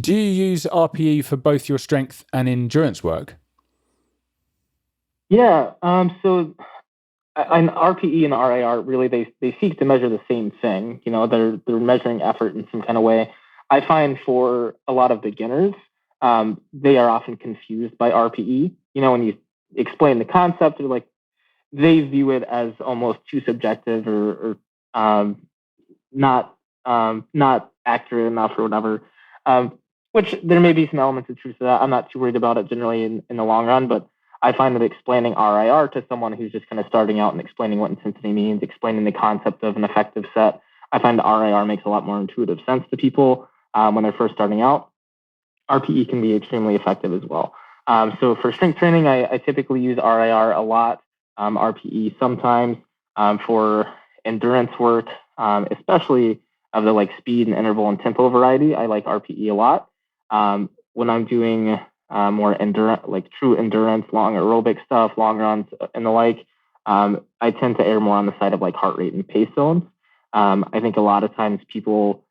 Do you use RPE for both your strength and endurance work? Yeah. So an RPE and RIR really they seek to measure the same thing. They're measuring effort in some kind of way. I find for a lot of beginners, they are often confused by RPE. When you explain the concept, they're like they view it as almost too subjective or not not accurate enough or whatever. Which there may be some elements of truth to that. I'm not too worried about it generally in the long run, but I find that explaining RIR to someone who's just kind of starting out and explaining what intensity means, explaining the concept of an effective set, I find RIR makes a lot more intuitive sense to people when they're first starting out. RPE can be extremely effective as well. So for strength training, I typically use RIR a lot, RPE sometimes. For endurance work, especially of the like speed and interval and tempo variety, I like RPE a lot. When I'm doing more endurance, like true endurance, long aerobic stuff, long runs, and the like, I tend to err more on the side of like heart rate and pace zones. I think a lot of times people,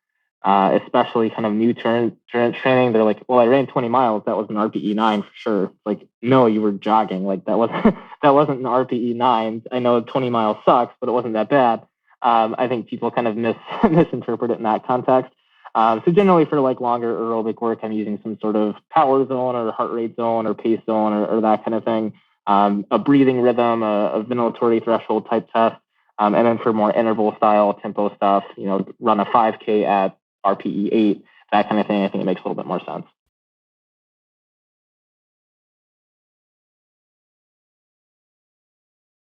especially kind of new endurance training, they're like, "Well, I ran 20 miles. That was an RPE 9 for sure." Like, no, you were jogging. Like that wasn't that wasn't an RPE 9. I know 20 miles sucks, but it wasn't that bad. I think people kind of misinterpret it in that context. So generally for like longer aerobic work, I'm using some sort of power zone or heart rate zone or pace zone or that kind of thing. A breathing rhythm, a ventilatory threshold type test. And then for more interval style tempo stuff, run a 5K at RPE 8, that kind of thing. I think it makes a little bit more sense.